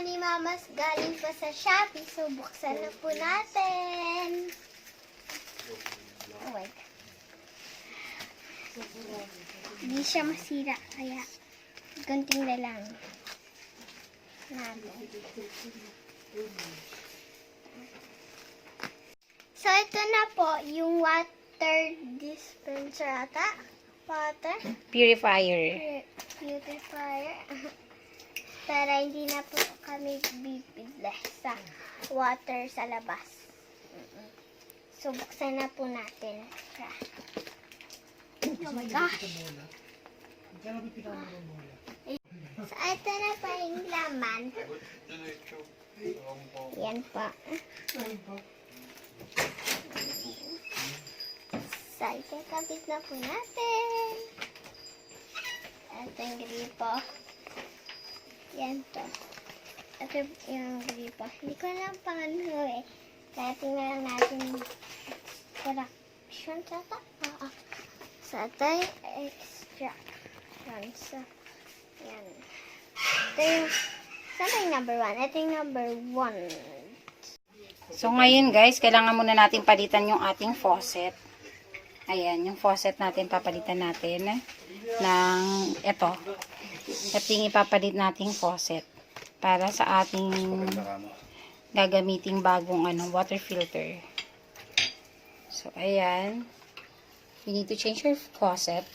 ni Mamas galing pa sa Shopee. So, buksan na po natin. Oh, wait. Hindi siya masira. Kaya, gunting na lang. Natin. So, ito na po yung water dispenser ata. Water. Purifier. Purifier. Para hindi na po kami bibigla sa water sa labas. So, buksan na po natin siya. Oh my gosh! So, ito na pa yung laman. Yan pa. So, ikakabit na po natin. Ito yung gripo. Yan to. Ito yung gripo. Hindi ko alam pang ano eh. Kaya tingnan lang natin extraction sa ito. So, ito yung extraction. So, yan. Ito yung, saan yung number 1? Ito yung number 1. So, ngayon guys, kailangan muna natin palitan yung ating faucet. Ayan, yung faucet natin, papalitan natin ng ito. Ito yung ipapalit nating faucet para sa ating gagamiting bagong water filter. So, ayan. You need to change your faucet.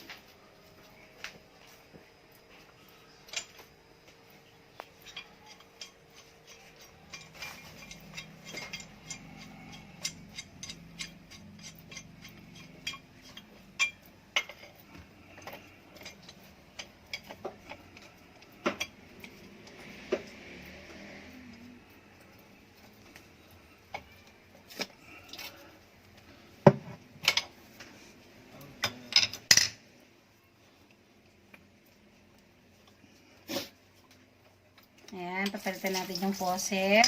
Ayan, papalitan natin yung faucet.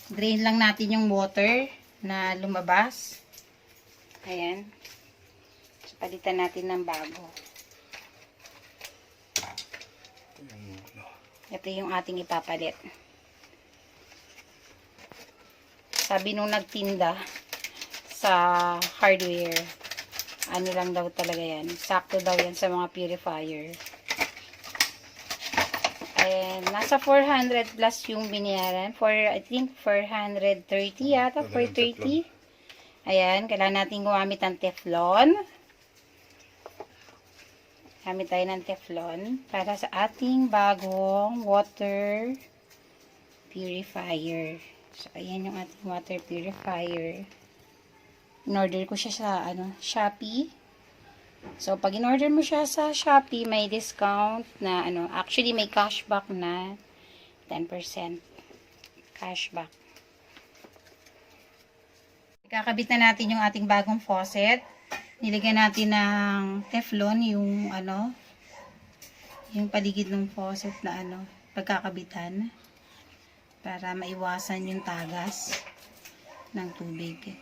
Drain lang natin yung water na lumabas. Ayan. So, palitan natin ng bago. Ito yung ating ipapalit. Sabi nung nagtinda sa hardware, ano lang daw talaga yan. Sakto daw yan sa mga purifier. And nasa 400 plus yung binayaran. I think 430 yata. 430. Ayan. Kailangan natin gumamit ng Teflon. Gamit tayo ng Teflon para sa ating bagong water purifier. So, ayan yung ating water purifier. In-order ko siya sa Shopee. So, pag in-order mo siya sa Shopee, may discount na, actually may cashback na 10% cashback. Kakabit na natin yung ating bagong faucet. Nilagyan natin ng Teflon yung, yung paligid ng faucet na, pagkakabitan para maiwasan yung tagas ng tubig.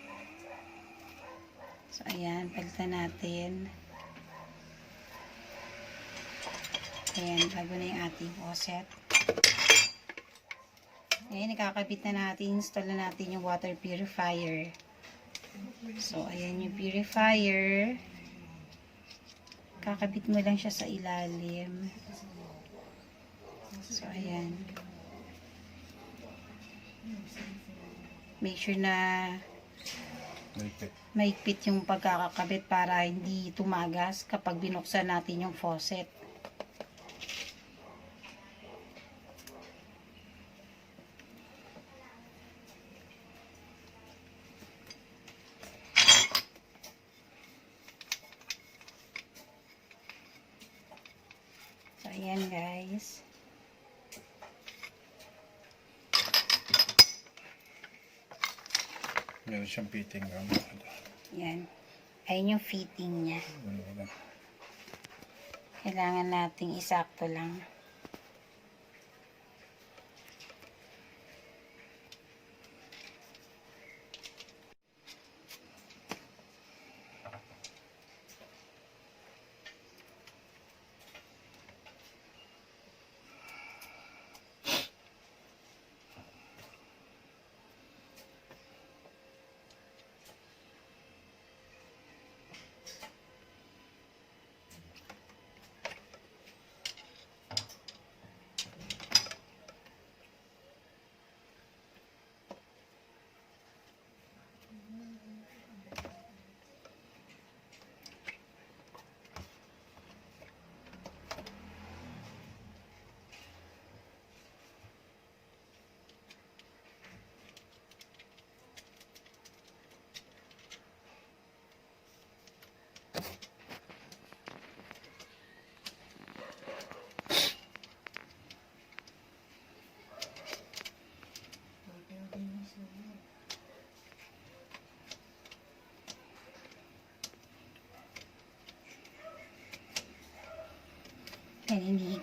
So, ayan, palitan natin. Ayan, bago na yung ating faucet. Ayan, ikakabit na natin, install na natin yung water purifier. So, ayan yung purifier. Kakabit mo lang siya sa ilalim. So, ayan. Make sure na maigpit yung pagkakakabit para hindi tumagas kapag binuksan natin yung faucet. So, ayan guys. Meron siyang fitting. Yan. Ayun yung fitting niya. Kailangan nating isakto lang.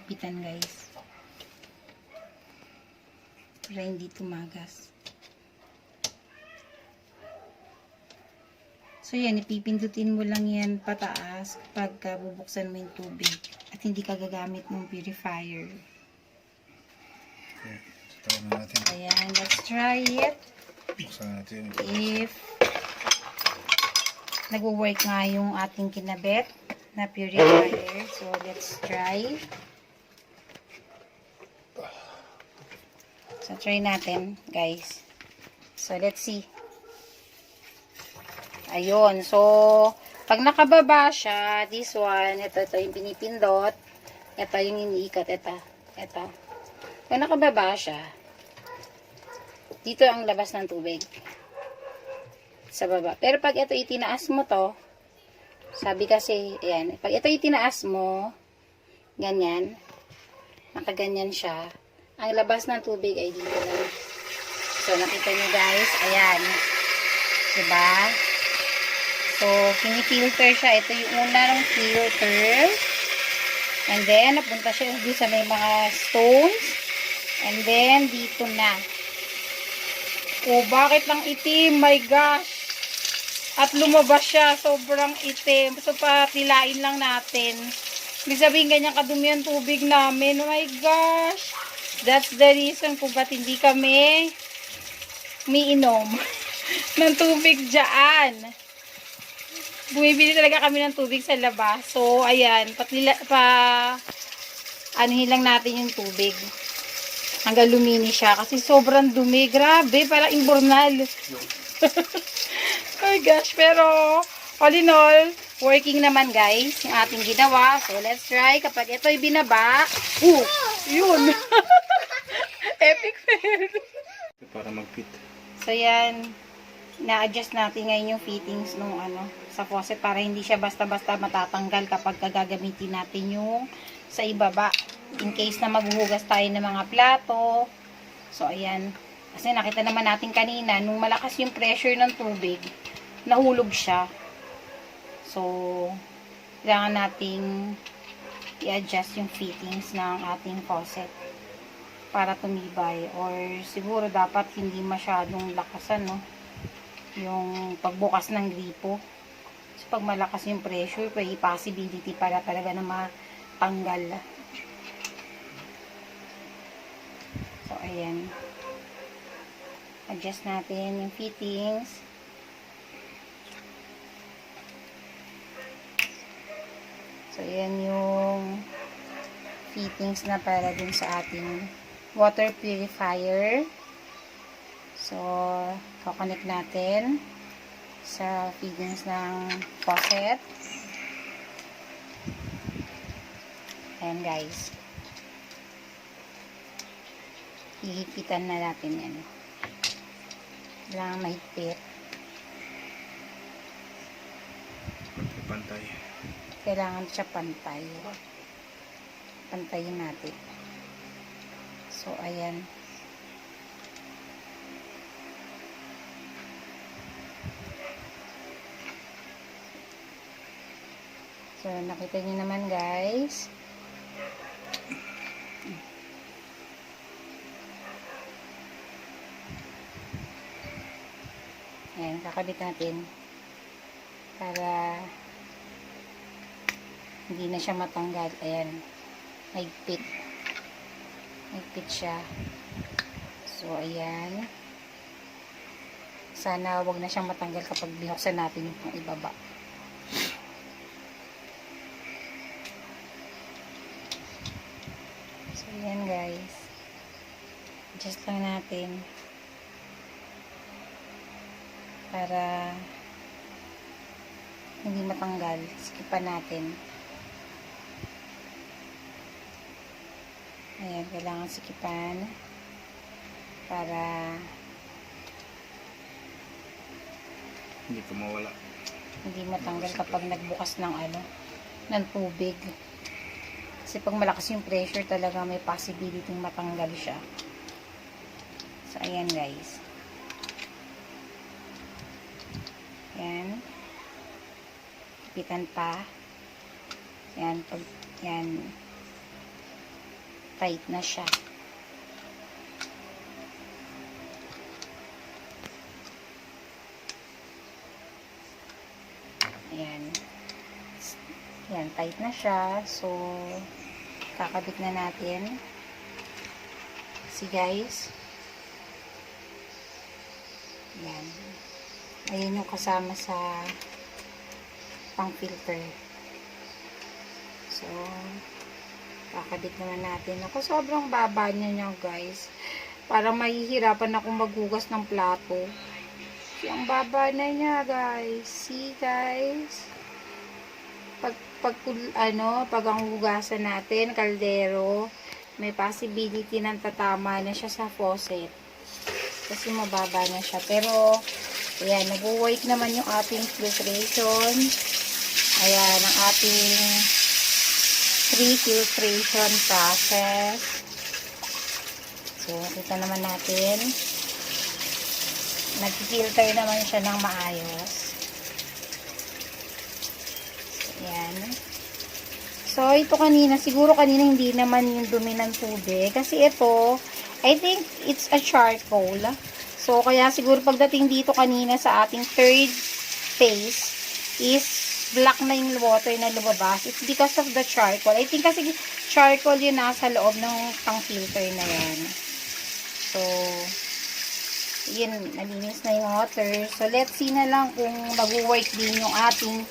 higpitan guys. Para hindi tumagas. So yan, ipipindutin mo lang yan pataas kapag bubuksan mo yung tubig at hindi ka gagamit ng purifier. Okay, tawag na natin. Ayan, let's try it. Buksan natin. If nagwo-work nga yung ating kinabit na purifier. So let's try. So try natin guys. So let's see. Ayun. So, pag nakababa siya, this one, ito yung pinipindot. Ito yung iniikat. Ito. Pag nakababa siya, dito ang labas ng tubig. Sa baba. Pero pag ito itinaas mo to, sabi kasi, ayan, pag ito itinaas mo, ganyan, nakaganyan siya, ang labas ng tubig ay dito lang. So, nakita nyo guys, ayan. Diba? So, kini-filter siya. Ito yung una ng filter. And then, napunta siya dito sa may mga stones. And then, dito na. Oh, bakit lang itim? My gosh! At lumabas siya. Sobrang itim. So, patilain lang natin. Ibig sabihin, ganyan kadumi ang tubig namin. Oh my gosh! That's the reason kung ba't hindi kami umiinom ng tubig dyan. Bumibili talaga kami ng tubig sa labas. So, ayan, anuhin lang natin yung tubig. Hanggang lumini siya. Kasi sobrang dumi. Grabe, parang imbornal. Oh my gosh, pero all in all, working naman guys, yung ating ginawa. So, let's try. Kapag ito'y binaba, yun. Epic fail. Para mag-fit. So, yan. Na-adjust natin ngayon yung fittings nung sa faucet para hindi siya basta-basta matatanggal kapag gagamitin natin yung sa ibaba. In case na maghuhugas tayo ng mga plato. So, ayan. Kasi nakita naman natin kanina, nung malakas yung pressure ng tubig, nahulog siya. So, kailangan nating i-adjust yung fittings ng ating faucet para tumibay. Or siguro dapat hindi masyadong lakasan, no? Yung pagbukas ng gripo. So, pag malakas yung pressure, may possibility para talaga na matanggal. So, ayan. Adjust natin yung fittings. So, ayan yung fittings na para dun sa ating water purifier. So, connect natin sa fittings ng faucet. Ayan guys. Hihipitan na natin yan. Kailangan mahigpit. Pantay. Kailangan siya pantay. Pantayin natin. So, ayan. So, nakita niyo naman guys. Ayan, kakabit natin para hindi na siya matanggal. Ayan, mahigpit. Mahigpit siya. So, ayan. Sana wag na siyang matanggal kapag binuksan natin yung ibaba. So, ayan guys. Adjust lang natin para hindi matanggal. Skipan natin. Ayan, kailangan sikipan para Hindi ko mawala. hindi matanggal kapag nagbukas ng ng tubig. Kasi pag malakas yung pressure talaga may possibility matanggal siya. So, ayan guys. Ayan. Kipitan pa. Ayan. Pag, ayan. tight na siya. Ayan. Ayan, tight na siya. So, kakabit na natin. See guys. Ayan. Ayan yung kasama sa pang filter. So, kakabit naman natin. Ako, sobrang baba niya guys. Parang mahihirapan ako maghugas ng plato. Ang baba na niya guys. See guys. Pag ang hugasan natin, kaldero, may possibility ng tatama na siya sa faucet. Kasi mababa na siya. Pero, ayan, nag-work naman yung ating filtration. Ayan, ang ating pre-filtration process. So, kita naman natin. Nag-filter naman siya ng maayos. Ayan. So, ito kanina, siguro kanina hindi naman yung dumi ng tubig. Kasi ito, I think it's a charcoal. So, kaya siguro pagdating dito kanina sa ating third phase is black na yung water na lumabas. It's because of the charcoal. I think kasi charcoal yung nasa loob ng pang-filter na yan. So, yun, nalinis na yung water. So, let's see na lang kung mag-work din yung ating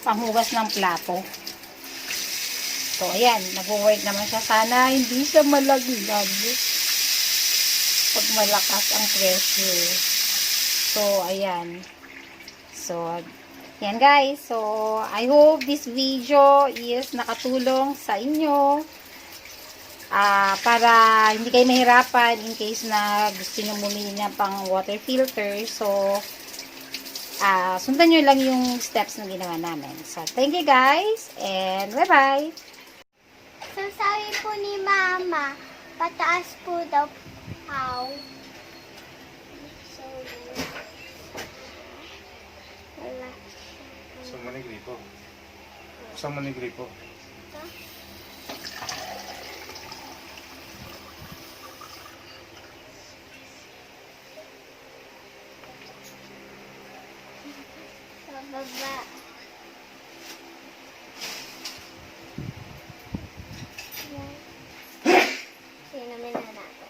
panghugas ng plato. So, ayan, nag-work naman siya. Sana hindi siya malaglag pag malakas ang pressure. So, ayan. So, yan guys. So, I hope this video is nakatulong sa inyo. Para hindi kayo mahirapan in case na gusto nyo bumili ng pang water filter. So, sundan nyo lang yung steps na ginawa namin. So, thank you guys. And bye-bye. So, sabi po ni Mama, pataas po daw. How? So, wala. Saan mo ni gripo? Saan mo ni gripo? Sa baba. Sinamin na natin.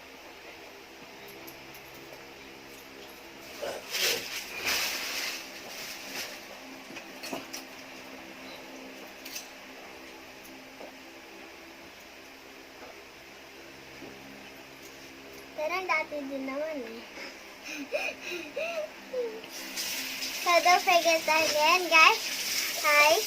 Pero dati din naman eh. So don't forget again guys. Hi.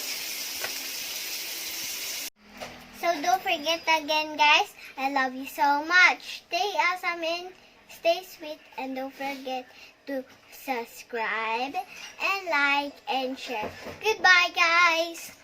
So don't forget again guys. I love you so much. Stay awesome and stay sweet. And don't forget to subscribe and like and share. Goodbye guys.